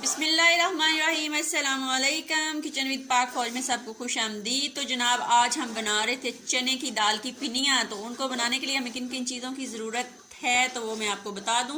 बिस्मिल्लाहिर्रहमानिर्रहीम, अस्सलाम वालेकुम। किचन विद पाक फौज में सबको खुश आमदीद। तो जनाब आज हम बना रहे थे चने की दाल की पिनियाँ। तो उनको बनाने के लिए हमें किन किन चीज़ों की ज़रूरत है तो वो मैं आपको बता दूं।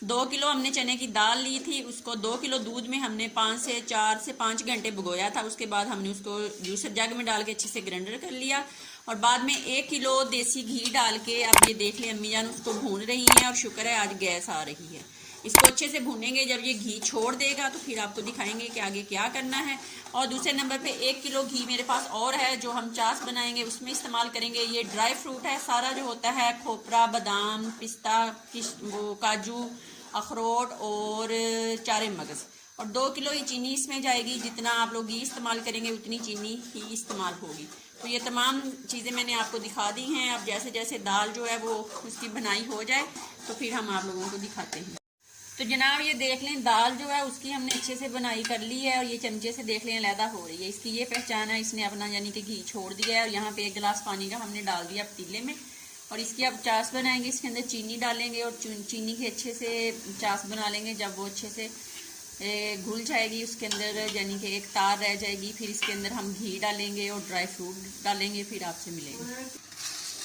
2 किलो हमने चने की दाल ली थी, उसको 2 किलो दूध में हमने 4 से 5 घंटे भिगोया था। उसके बाद हमने उसको जूसर जग में डाल के अच्छे से ग्राइंडर कर लिया और बाद में 1 किलो देसी घी डाल के, अब ये देख लें अम्मी जान उसको भून रही हैं और शुक्र है आज गैस आ रही है। इसको अच्छे से भूनेंगे, जब ये घी छोड़ देगा तो फिर आपको दिखाएंगे कि आगे क्या करना है। और दूसरे नंबर पे 1 किलो घी मेरे पास और है जो हम चास बनाएंगे उसमें इस्तेमाल करेंगे। ये ड्राई फ्रूट है सारा जो होता है, खोपरा, बादाम, पिस्ता, वो काजू, अखरोट और चारे मगज। और 2 किलो ही चीनी इसमें जाएगी। जितना आप लोग घी इस्तेमाल करेंगे उतनी चीनी ही इस्तेमाल होगी। तो ये तमाम चीज़ें मैंने आपको दिखा दी हैं। अब जैसे जैसे दाल जो है वो उसकी बनाई हो जाए तो फिर हम आप लोगों को दिखाते हैं। तो जनाब ये देख लें दाल जो है उसकी हमने अच्छे से बनाई कर ली है और ये चमचे से देख लें अलहदा हो रही है। इसकी ये पहचान है, इसने अपना यानी कि घी छोड़ दिया है। और यहाँ पे 1 गिलास पानी का हमने डाल दिया पतीले में और इसकी अब चास बनाएंगे। इसके अंदर चीनी डालेंगे और चीनी के अच्छे से चास बना लेंगे। जब वो अच्छे से घुल जाएगी उसके अंदर यानी कि एक तार रह जाएगी, फिर इसके अंदर हम घी डालेंगे और ड्राई फ्रूट डालेंगे, फिर आपसे मिलेंगे।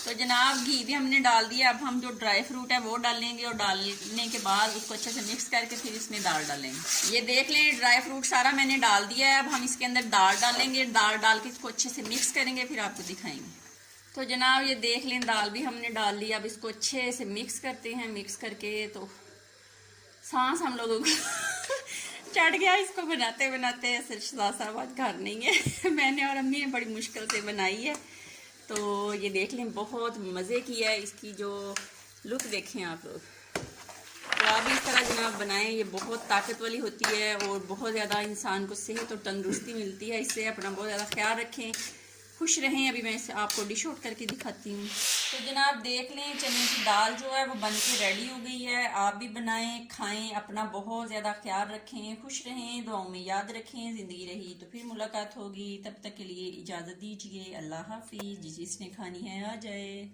तो जनाब घी भी हमने डाल दिया। अब हम जो ड्राई फ्रूट है वो डालेंगे और डालने के बाद उसको अच्छे से मिक्स करके फिर इसमें दाल डालेंगे। ये देख लें ड्राई फ्रूट सारा मैंने डाल दिया है। अब हम इसके अंदर दाल डालेंगे, दाल डाल के इसको अच्छे से मिक्स करेंगे, फिर आपको दिखाएंगे। तो जनाब ये देख लें दाल भी हमने डाल दी। अब इसको अच्छे से मिक्स करते हैं। मिक्स करके तो सांस हम लोगों को चढ़ गया इसको बनाते बनाते। सासाबाद घर नहीं है मैंने और अम्मी ने बड़ी मुश्किल से बनाई है। तो ये देख लें बहुत मज़े की है। इसकी जो लुक देखें आप लोग। तो आप इस तरह जनाब बनाएं। ये बहुत ताकत वाली होती है और बहुत ज़्यादा इंसान को सेहत और तंदुरुस्ती मिलती है इससे। अपना बहुत ज़्यादा ख्याल रखें, खुश रहें। अभी मैं इसे आपको डिश आउट करके दिखाती हूँ। तो जनाब देख लें चने की दाल जो है वो बन के रेडी हो गई है। आप भी बनाएं, खाएं, अपना बहुत ज़्यादा ख्याल रखें, खुश रहें, दुआओं में याद रखें। ज़िंदगी रही तो फिर मुलाकात होगी। तब तक के लिए इजाज़त दीजिए। अल्लाह हाफिज़। जिसने खानी है आ जाए।